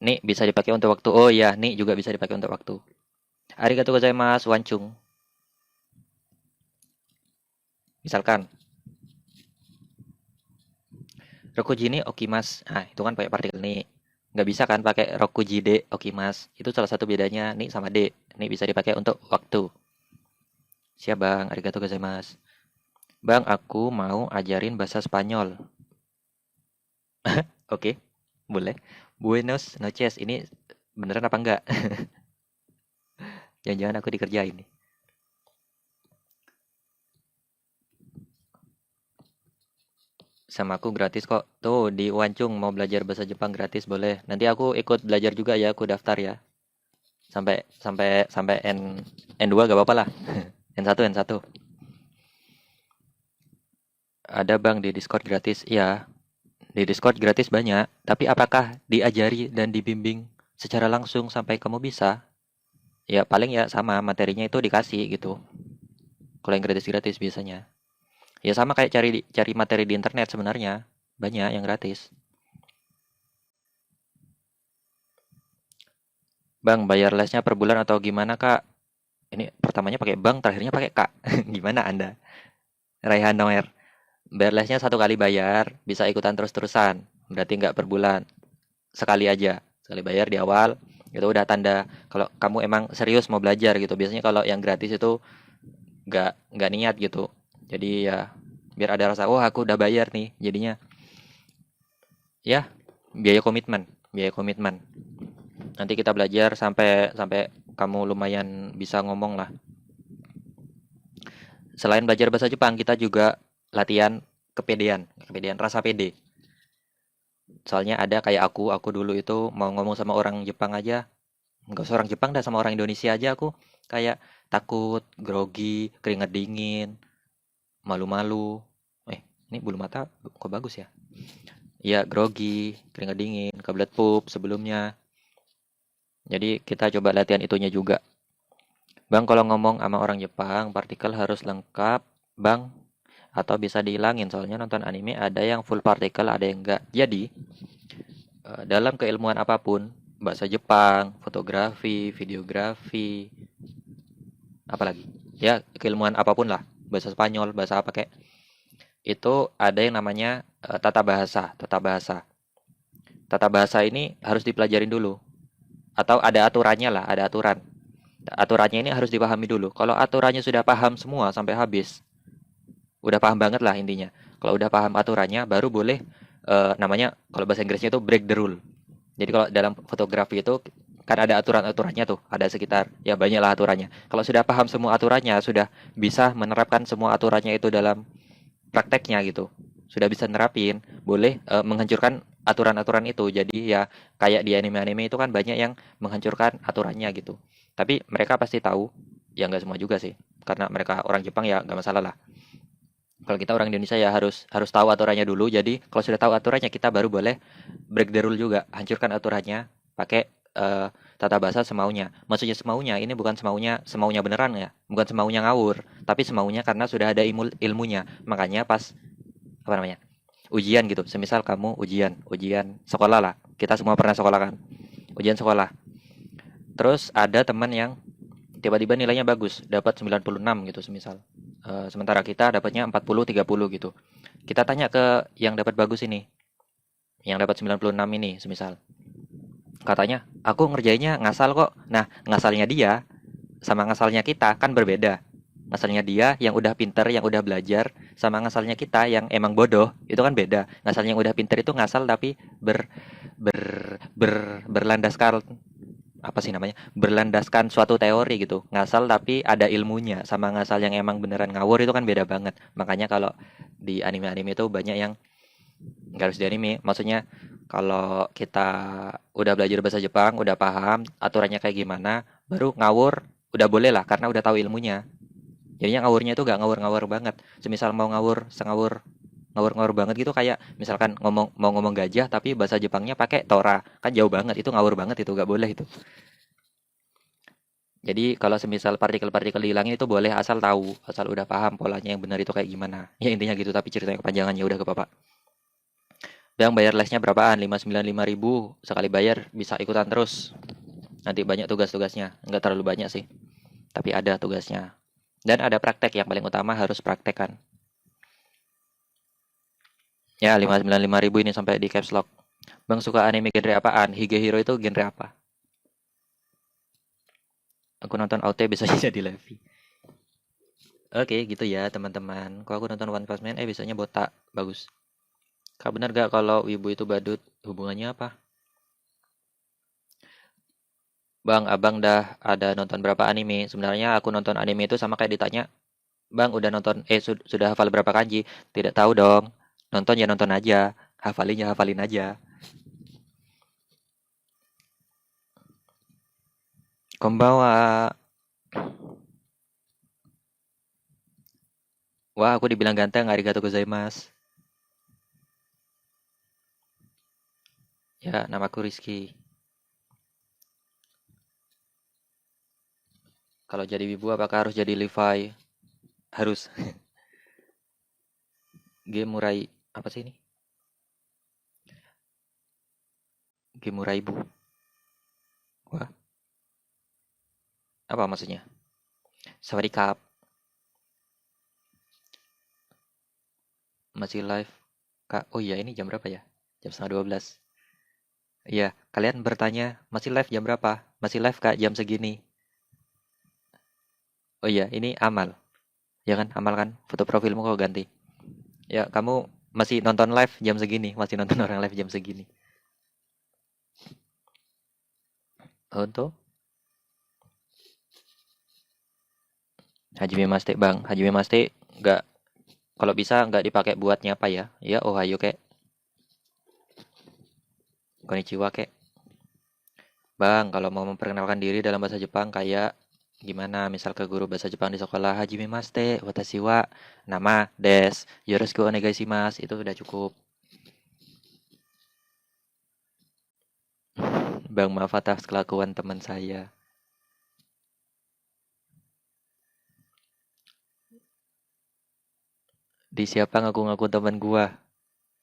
Nih bisa dipakai untuk waktu. Oh iya, nih juga bisa dipakai untuk waktu. Arigatou gozaimasu, wancung. Misalkan, Rokujini okimas. Nah, itu kan pakai partikel nih. Nggak bisa kan pakai Rokujide okimas. Itu salah satu bedanya nih sama D. Nih bisa dipakai untuk waktu. Siap bang, arigatou gozaimasu. Bang, aku mau ajarin bahasa Spanyol. Oke, boleh. Buenos noches. Ini beneran apa enggak? Jangan-jangan aku dikerjain nih. Sama aku gratis kok. Tuh di Wancung mau belajar bahasa Jepang gratis boleh. Nanti aku ikut belajar juga ya, aku daftar ya. Sampai sampai sampai N2 gak apa-apa lah. N1 N1. Ada Bang di Discord gratis. Iya, di Discord gratis banyak. Tapi apakah diajari dan dibimbing secara langsung sampai kamu bisa? Ya paling ya sama materinya itu dikasih gitu. Kalau yang gratis-gratis biasanya. Ya sama kayak cari cari materi di internet sebenarnya. Banyak yang gratis. Bang, bayar lesnya per bulan atau gimana, Kak? Ini pertamanya pakai Bang, terakhirnya pakai Kak. Gimana Anda? Raihan Noer. Bayar lesnya satu kali bayar, bisa ikutan terus-terusan. Berarti nggak per bulan. Sekali aja. Sekali bayar di awal. Itu udah tanda kalau kamu emang serius mau belajar gitu. Biasanya kalau yang gratis itu nggak niat gitu. Jadi ya biar ada rasa, oh aku udah bayar nih. Jadinya ya biaya komitmen, biaya komitmen. Nanti kita belajar sampai sampai kamu lumayan bisa ngomong lah. Selain belajar bahasa Jepang, kita juga latihan kepedean, kepedean rasa pede. Soalnya ada kayak aku dulu itu mau ngomong sama orang Jepang aja, nggak usah orang Jepang dah, sama orang Indonesia aja aku kayak takut, grogi, keringat dingin, malu-malu. Ini bulu mata kok bagus ya? Iya, grogi, keringat dingin, kebelet pup sebelumnya. Jadi kita coba latihan itunya juga. Bang, kalau ngomong sama orang Jepang, partikel harus lengkap, Bang, atau bisa dihilangin. Soalnya nonton anime ada yang full partikel, ada yang enggak. Jadi, dalam keilmuan apapun, bahasa Jepang, fotografi, videografi, apalagi, ya keilmuan apapun lah, bahasa Spanyol, bahasa apa kayak, itu ada yang namanya tata bahasa, tata bahasa. Tata bahasa ini harus dipelajarin dulu, atau ada aturannya lah, ada aturan. Aturannya ini harus dipahami dulu. Kalau aturannya sudah paham semua sampai habis, udah paham banget lah intinya. Kalau udah paham aturannya, baru boleh namanya kalau bahasa Inggrisnya itu break the rule. Jadi kalau dalam fotografi itu kan ada aturan-aturannya tuh, ada sekitar ya banyak lah aturannya. Kalau sudah paham semua aturannya, sudah bisa menerapkan semua aturannya itu dalam prakteknya gitu. Sudah bisa nerapin, boleh menghancurkan aturan-aturan itu. Jadi ya kayak di anime-anime itu kan banyak yang menghancurkan aturannya gitu. Tapi mereka pasti tahu, ya nggak semua juga sih. Karena mereka orang Jepang ya nggak masalah lah. Kalau kita orang Indonesia ya harus harus tahu aturannya dulu. Jadi kalau sudah tahu aturannya kita baru boleh break the rule juga, hancurkan aturannya pakai tata bahasa semaunya. Maksudnya semaunya ini bukan semaunya semaunya beneran ya, bukan semaunya ngawur, tapi semaunya karena sudah ada ilmunya. Makanya pas apa namanya? Ujian gitu. Semisal kamu ujian sekolah lah. Kita semua pernah sekolah kan? Ujian sekolah. Terus ada teman yang tiba-tiba nilainya bagus, dapat 96 gitu semisal. Sementara kita dapatnya 40 30 gitu. Kita tanya ke yang dapat bagus ini, yang dapat 96 ini semisal. Katanya, "Aku ngerjainnya ngasal kok." Nah, ngasalnya dia sama ngasalnya kita kan berbeda. Ngasalnya dia yang udah pinter, yang udah belajar, sama ngasalnya kita yang emang bodoh, itu kan beda. Ngasalnya yang udah pinter itu ngasal tapi berlandaskan apa sih namanya? Berlandaskan suatu teori gitu. Ngasal tapi ada ilmunya, sama ngasal yang emang beneran ngawur itu kan beda banget. Makanya kalau di anime-anime itu banyak yang nggak harus di anime. Maksudnya kalau kita udah belajar bahasa Jepang, udah paham aturannya kayak gimana, baru ngawur udah boleh lah karena udah tahu ilmunya. Jadinya ngawurnya itu gak ngawur-ngawur banget. Semisal mau ngawur, sengawur ngawur-ngawur banget gitu kayak misalkan mau ngomong gajah tapi bahasa Jepangnya pakai tora. Kan jauh banget, itu ngawur banget itu, gak boleh itu. Jadi kalau semisal partikel-partikel dihilangin itu boleh asal tahu, asal udah paham polanya yang benar itu kayak gimana. Ya intinya gitu tapi ceritanya kepanjangan ya udah ke Bapak. Bang bayar lesnya berapaan? 595.000 sekali bayar bisa ikutan terus. Nanti banyak tugas-tugasnya. Enggak terlalu banyak sih, tapi ada tugasnya. Dan ada praktek yang paling utama harus praktekkan. Ya 595.000 ini sampai di caps lock. Bang suka anime genre apaan? Higehiro itu genre apa? Aku nonton OT biasanya jadi Levi. Oke gitu ya teman-teman. Kalau aku nonton One Punch Man biasanya botak. Bagus. Kak benar gak kalau wibu itu badut? Hubungannya apa? Bang, abang dah ada nonton berapa anime? Sebenarnya aku nonton anime itu sama kayak ditanya, Bang udah nonton, sudah hafal berapa kanji? Tidak tahu dong. Nonton ya nonton aja. Hafalin ya hafalin aja. Konbanwa. Wah, aku dibilang ganteng. Arigato gozaimasu. Ya, namaku Rizky. Kalau jadi wibu apakah harus jadi Levi? Harus. Game murai. Apa sih ini? Game murai ibu. Wah, apa maksudnya? Sawadikap. Masih live, Kak. Oh iya, ini jam berapa ya? Jam setengah 12. Iya, kalian bertanya, masih live jam berapa? Masih live, Kak, jam segini. Oh iya, ini Amal. Ya kan, Amal kan? Foto profilmu kok ganti. Ya, kamu masih nonton live jam segini. Masih nonton orang live jam segini. Oh, untuk Hajime Maste, Bang. Hajime Maste nggak, kalau bisa nggak dipakai buat nyapa ya. Ya, Ohayo kek. Konnichiwa kek. Bang, kalau mau memperkenalkan diri dalam bahasa Jepang kayak gimana? Misal ke guru bahasa Jepang di sekolah, Hajime Maste, watashi wa nama des, yoroshiku onegaishimasu. Itu sudah cukup. Bang, maaf atas kelakuan teman saya. Di siapa ngaku-ngaku teman gua?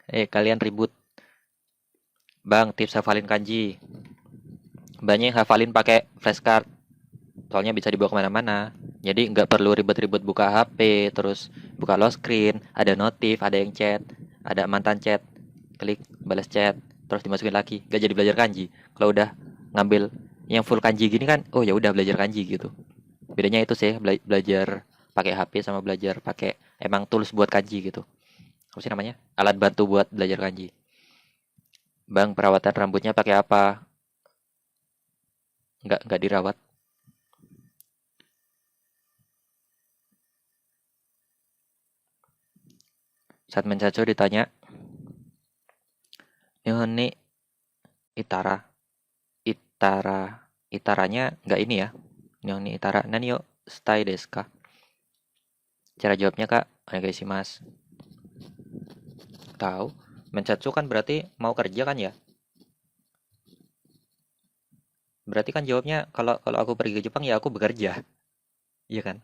Kalian ribut. Bang, tips hafalin kanji. Banyak yang hafalin pakai flashcard. Soalnya bisa dibawa kemana-mana. Jadi nggak perlu ribet-ribet buka HP, terus buka lock screen, ada notif, ada yang chat, ada mantan chat, klik balas chat, terus dimasukin lagi. Gak jadi belajar kanji. Kalau udah ngambil yang full kanji gini kan, oh ya udah belajar kanji gitu. Bedanya itu sih belajar pakai HP sama belajar pakai emang tools buat kanji gitu. Apa sih namanya? Alat bantu buat belajar kanji. Bang, perawatan rambutnya pakai apa? Nggak dirawat. Saat Mensaco ditanya, Nihon Itara, Itara, Itaranya nggak ini ya. Nihon ni Itara, nani yo stai desu ka? Cara jawabnya Kak, onegaishimasu. Tahu? Mensatsu kan berarti mau kerja kan ya? Berarti kan jawabnya kalau kalau aku pergi ke Jepang ya aku bekerja. Iya kan?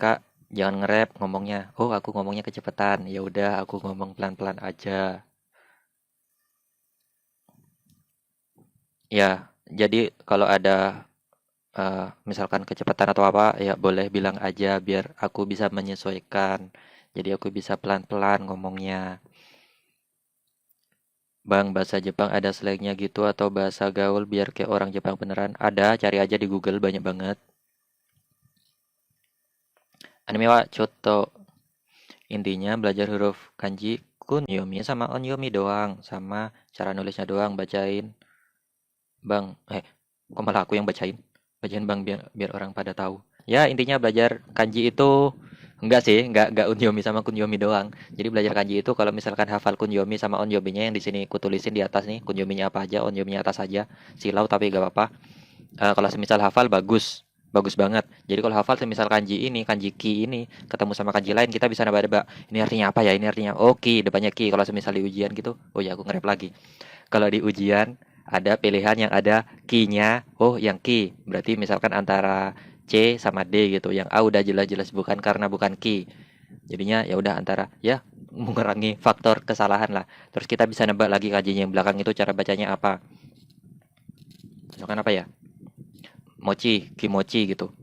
Kak, jangan nge-rap ngomongnya. Oh, aku ngomongnya kecepatan. Ya udah, aku ngomong pelan-pelan aja. Ya, jadi kalau ada misalkan kecepatan atau apa, ya boleh bilang aja biar aku bisa menyesuaikan. Jadi aku bisa pelan-pelan ngomongnya. Bang, bahasa Jepang ada slangnya gitu atau bahasa gaul biar kayak orang Jepang beneran? Ada, cari aja di Google banyak banget. Anime wa choto. Intinya belajar huruf kanji kunyomi sama onyomi doang. Sama cara nulisnya doang, bacain. Bang, kok malah aku yang bacain? Bacain bang biar orang pada tahu. Ya, intinya belajar kanji itu enggak sih, enggak onyomi sama kunyomi doang. Jadi belajar kanji itu kalau misalkan hafal kunyomi sama onyominya yang di sini kutulisin di atas nih, kunyominya apa aja, onyominya atas aja. Silau tapi gak apa-apa. Kalau semisal hafal bagus, bagus banget. Jadi kalau hafal semisal kanji ini, kanji ki ini ketemu sama kanji lain kita bisa nebak-nebak. Ini artinya apa ya? Ini artinya oh ki, depannya ki. Kalau semisal di ujian gitu, oh ya aku nge-rap lagi. Kalau di ujian ada pilihan yang ada ki-nya, oh yang ki. Berarti misalkan antara C sama D gitu. Yang A udah jelas-jelas bukan karena bukan ki. Jadinya ya udah antara ya mengurangi faktor kesalahan lah. Terus kita bisa nebak lagi kanjinya yang belakang itu cara bacanya apa. Misalkan apa ya? Mochi, kimochi gitu.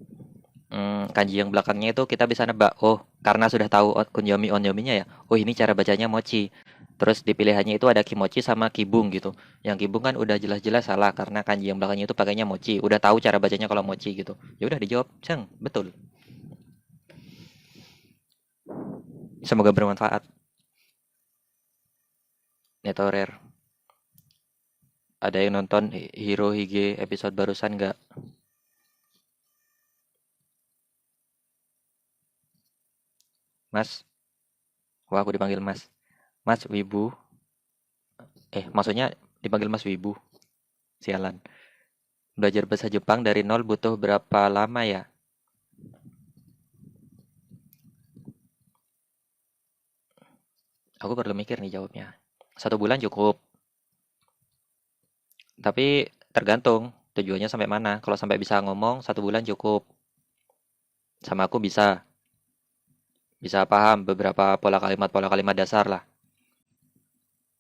Kanji yang belakangnya itu kita bisa nebak. Oh, karena sudah tahu kunyomi onyominya ya. Oh, ini cara bacanya mochi. Terus di pilihannya itu ada kimochi sama kibung gitu. Yang kibung kan udah jelas-jelas salah karena kanji yang belakangnya itu pakainya mochi. Udah tahu cara bacanya kalau mochi gitu. Ya udah dijawab, Ceng, betul. Semoga bermanfaat. Netorer. Ada yang nonton Hiro Hige episode barusan nggak? Mas? Wah, aku dipanggil Mas. Mas Wibu. Maksudnya dipanggil Mas Wibu. Sialan. Belajar bahasa Jepang dari nol butuh berapa lama ya? Aku perlu mikir nih jawabnya. 1 bulan cukup. Tapi tergantung tujuannya sampai mana. Kalau sampai bisa ngomong 1 bulan cukup. Sama aku bisa paham beberapa pola kalimat dasar lah.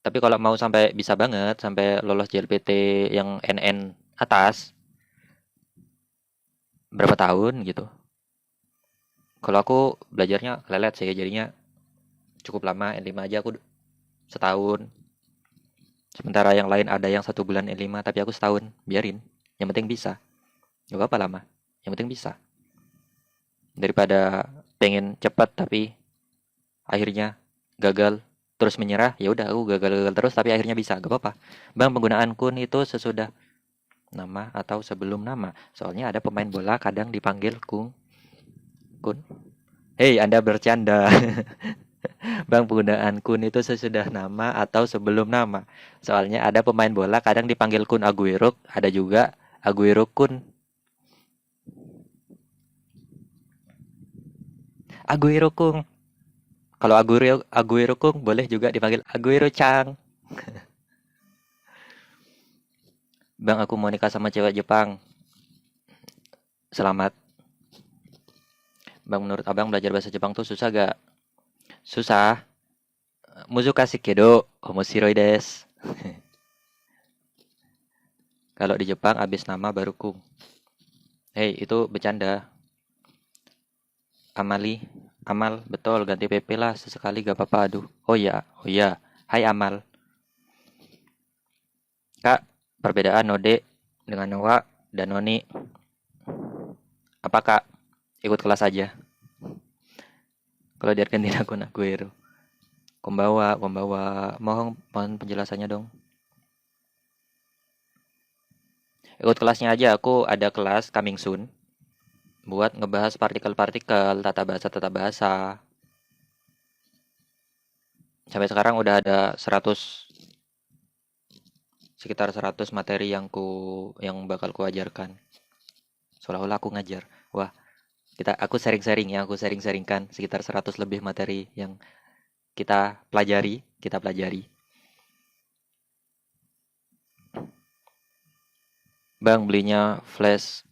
Tapi kalau mau sampai bisa banget, sampai lolos JLPT yang NN atas, berapa tahun gitu. Kalau aku belajarnya lelet sih, jadinya cukup lama. N5 aja aku setahun. Sementara yang lain ada yang 1 bulan N5, tapi aku setahun. Biarin. Yang penting bisa. Gak apa-apa lama. Yang penting bisa. Daripada pengen cepat tapi akhirnya gagal terus menyerah, ya udah aku gagal-gagal terus tapi akhirnya bisa. Gak apa-apa. Bang, penggunaan kun itu sesudah nama atau sebelum nama. Soalnya ada pemain bola kadang dipanggil kun. Hei, Anda bercanda. Bang, penggunaan kun itu sesudah nama atau sebelum nama. Soalnya ada pemain bola kadang dipanggil Kun Aguero, ada juga Aguero Kun. Aguero Kung. Kalau Aguero Kung boleh juga dipanggil Aguero Chang. Bang, aku mau nikah sama cewek Jepang. Selamat. Bang, menurut Abang belajar bahasa Jepang tuh susah gak? Susah. Muzukashi kedo omoshiroi desu. Kalau di Jepang abis nama baru Kung. Hei, itu bercanda. Amali, Amal, betul, ganti PP lah sesekali gak apa-apa, aduh. Oh ya, hai Amal. Kak, perbedaan Node dengan Noah dan Noni, apa kak? Ikut kelas aja. Kalau diarganin akun Aguero. Kombawa. Mohon penjelasannya dong. Ikut kelasnya aja, aku ada kelas coming soon. Buat ngebahas partikel-partikel, tata bahasa. Sampai sekarang udah ada sekitar 100 materi yang bakal ku ajarkan. Seolah-olah aku ngajar. Wah, aku sharing-sharingkan sekitar 100 lebih materi yang kita pelajari. Bang, belinya flash.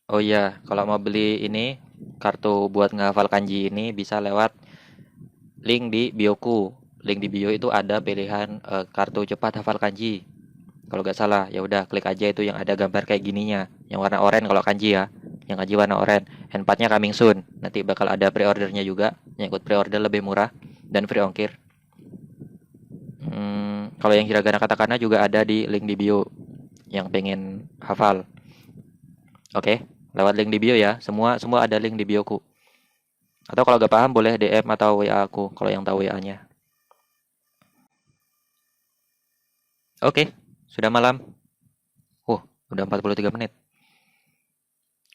Oh iya, kalau mau beli ini kartu buat ngehafal kanji ini bisa lewat link di bioku. Link di bio itu ada pilihan kartu cepat hafal kanji. Kalau nggak salah, ya udah klik aja itu yang ada gambar kayak gininya, yang warna oranye kalau kanji ya. Yang kanji warna oranye. N4-nya coming soon. Nanti bakal ada pre-ordernya juga. Yang ikut pre-order lebih murah dan free ongkir. Kalau yang hiragana katakana juga ada di link di bio yang pengen hafal. Oke, lewat link di bio ya. Semua ada link di bioku. Atau kalau gak paham boleh DM atau WA aku kalau yang tahu WA-nya. Oke, sudah malam. Udah 43 menit.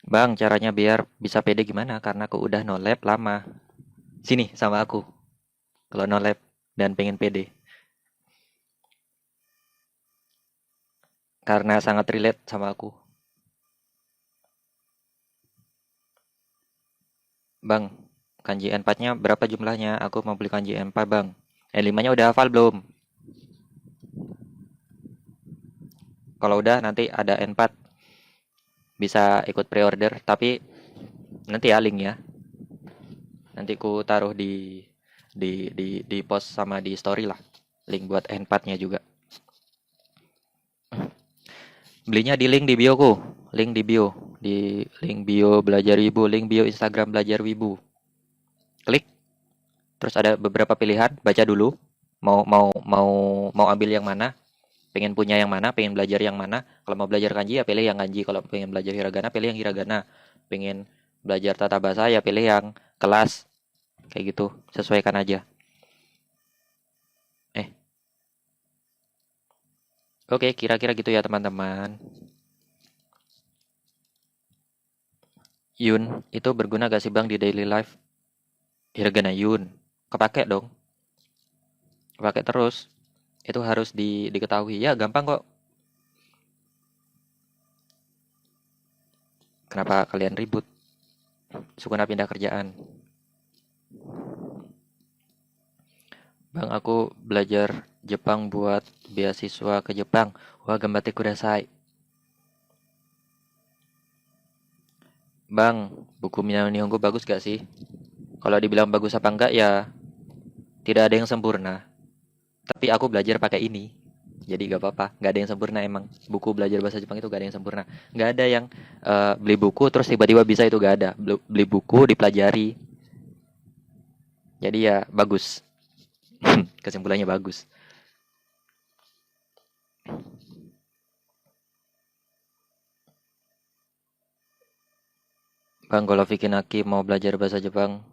Bang, caranya biar bisa pede gimana? Karena aku udah no lab lama. Sini sama aku. Kalau no lab dan pengen pede. Karena sangat relate sama aku. Bang, kanji N4-nya berapa jumlahnya? Aku mau beli kanji N4, Bang. N5-nya udah hafal belum? Kalau udah nanti ada N4 bisa ikut pre-order, tapi nanti ya linknya. Nanti ku taruh di post sama di story lah. Link buat N4-nya juga. Belinya di link di bioku. Link di bio. Di link bio Belajar Wibu, link bio Instagram Belajar Wibu. Klik, terus ada beberapa pilihan, baca dulu. Mau ambil yang mana? Pengen punya yang mana? Pengen belajar yang mana? Kalau mau belajar kanji ya pilih yang kanji. Kalau pengen belajar hiragana pilih yang hiragana. Pengen belajar tata bahasa ya pilih yang kelas. Kayak gitu, sesuaikan aja. Oke, kira-kira gitu ya teman-teman. Yun, itu berguna gak sih Bang di daily life? Hiragana Yun. Kepake dong. Kepake terus. Itu harus diketahui. Ya, gampang kok. Kenapa kalian ribut? Sukuna pindah kerjaan. Bang, aku belajar Jepang buat beasiswa ke Jepang. Wah, gambate kudasai. Bang, buku Minano Nihongo bagus gak sih? Kalau dibilang bagus apa enggak ya tidak ada yang sempurna. Tapi aku belajar pakai ini. Jadi gak apa-apa, gak ada yang sempurna emang. Buku belajar bahasa Jepang itu gak ada yang sempurna. Gak ada yang beli buku terus tiba-tiba bisa, itu gak ada. Beli buku dipelajari. Jadi ya bagus. Kesimpulannya bagus. Bang, kalau Vicky Naki mau belajar bahasa Jepang,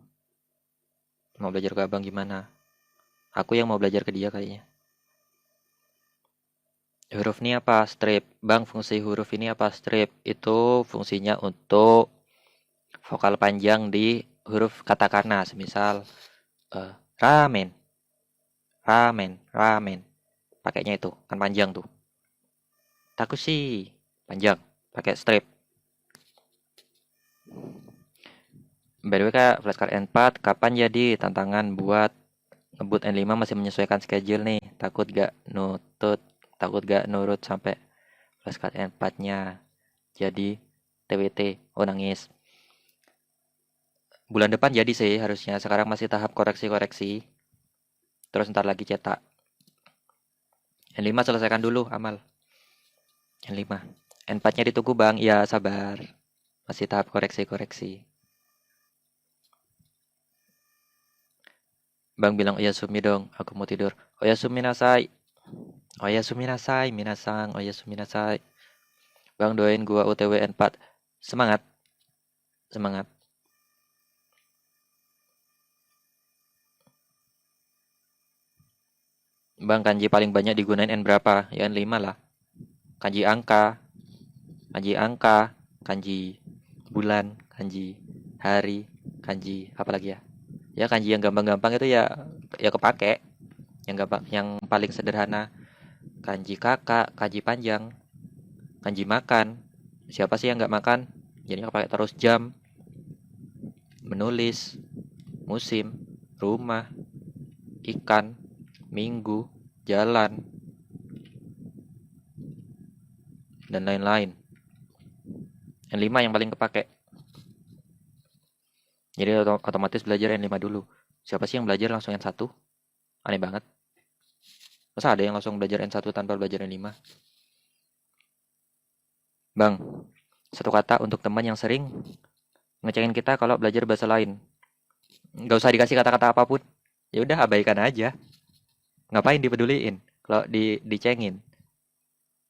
mau belajar ke abang gimana? Aku yang mau belajar ke dia kayaknya. Huruf ini apa? Strip. Bang, fungsi huruf ini apa? Strip. Itu fungsinya untuk vokal panjang di huruf katakana. Semisal ramen, ramen, ramen. Pakainya itu, kan panjang tuh. Takushi, panjang. Pakai strip. By the way kak, flashcard N4 kapan jadi tantangan buat ngebut N5 masih menyesuaikan schedule nih. Takut gak nurut sampai flashcard N4-nya. Jadi TWT, oh nangis. Bulan depan jadi sih harusnya. Sekarang masih tahap koreksi-koreksi. Terus ntar lagi cetak. N5 selesaikan dulu amal. N5. N4-nya ditunggu bang. Ya sabar. Masih tahap koreksi-koreksi. Bang bilang Oyasumi dong. Aku mau tidur. Oyasumi nasai. Oyasumi nasai. Minasang. Oyasumi nasai. Bang doain gua UTW N4. Semangat. Semangat. Bang, kanji paling banyak digunain N berapa? Ya N5 lah. Kanji angka, kanji angka, kanji bulan, kanji hari, kanji apa lagi ya? Ya kanji yang gampang-gampang itu ya kepake. Yang gampang, yang paling sederhana, kanji kakak, kanji panjang, kanji makan. Siapa sih yang nggak makan? Jadi kepake terus jam, menulis, musim, rumah, ikan, minggu, jalan, dan lain-lain. N5 yang paling kepake. Jadi otomatis belajar N5 dulu. Siapa sih yang belajar langsung N1? Aneh banget. Masa ada yang langsung belajar N1 tanpa belajar N5? Bang, satu kata untuk teman yang sering ngecengin kita kalau belajar bahasa lain. Nggak usah dikasih kata-kata apapun. Ya udah abaikan aja. Ngapain dipeduliin kalau dicengin?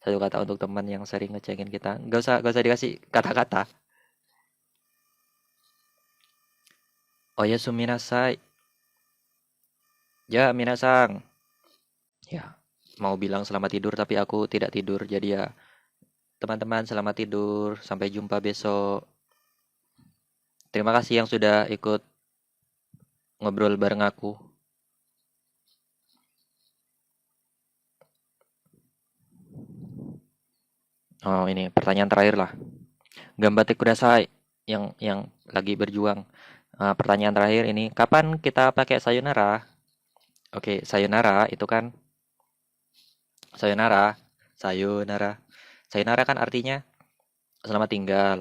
Satu kata untuk teman yang sering ngecengin kita. Nggak usah dikasih kata-kata. Oh ya suminasai. Ya minasang. Ya, mau bilang selamat tidur tapi aku tidak tidur. Jadi ya teman-teman selamat tidur. Sampai jumpa besok. Terima kasih yang sudah ikut ngobrol bareng aku. Oh, ini pertanyaan terakhir lah. Gambate kudasai yang lagi berjuang. Pertanyaan terakhir ini, kapan kita pakai sayonara? Oke, sayonara itu kan sayonara, sayonara. Sayonara kan artinya selamat tinggal.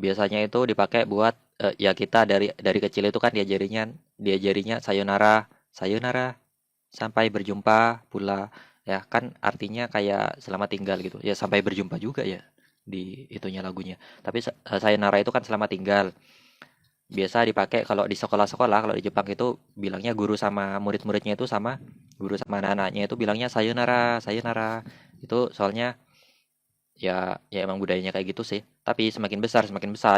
Biasanya itu dipakai buat ya kita dari kecil itu kan diajarinya sayonara, sayonara, sampai berjumpa pula. Ya kan artinya kayak selamat tinggal gitu. Ya sampai berjumpa juga ya di itunya lagunya. Tapi sayonara itu kan selamat tinggal. Biasa dipakai kalau di sekolah-sekolah, kalau di Jepang itu bilangnya guru sama murid-muridnya itu sama guru sama anak-anaknya itu bilangnya sayonara, sayonara. Itu soalnya ya emang budayanya kayak gitu sih. Tapi semakin besar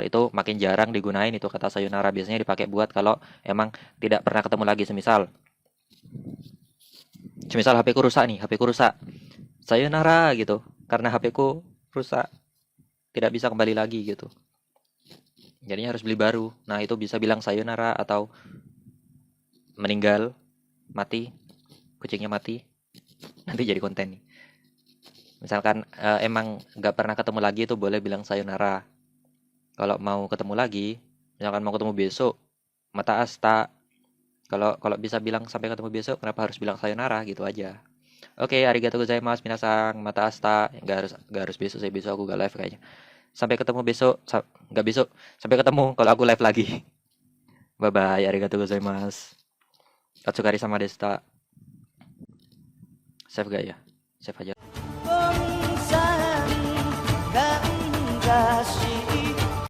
itu makin jarang digunain itu kata sayonara. Biasanya dipakai buat kalau emang tidak pernah ketemu lagi. Semisal HP ku rusak nih, HP ku rusak. Sayonara gitu. Karena HP ku rusak, tidak bisa kembali lagi gitu. Jadinya harus beli baru. Nah, itu bisa bilang sayonara atau meninggal, mati, kucingnya mati. Nanti jadi konten nih. Misalkan emang nggak pernah ketemu lagi itu boleh bilang sayonara. Kalau mau ketemu lagi, misalkan mau ketemu besok, mata asta. Kalau bisa bilang sampai ketemu besok, kenapa harus bilang sayonara gitu aja. Oke, arigatou gozaimasu minasang, mata asta. Nggak harus besok, saya besok aku gak live kayaknya. Sampai ketemu besok, nggak besok, sampai ketemu kalau aku live lagi. Bye bye, arigatou gozaimasu. Otsukari sama desta. Save gak ya? Save aja.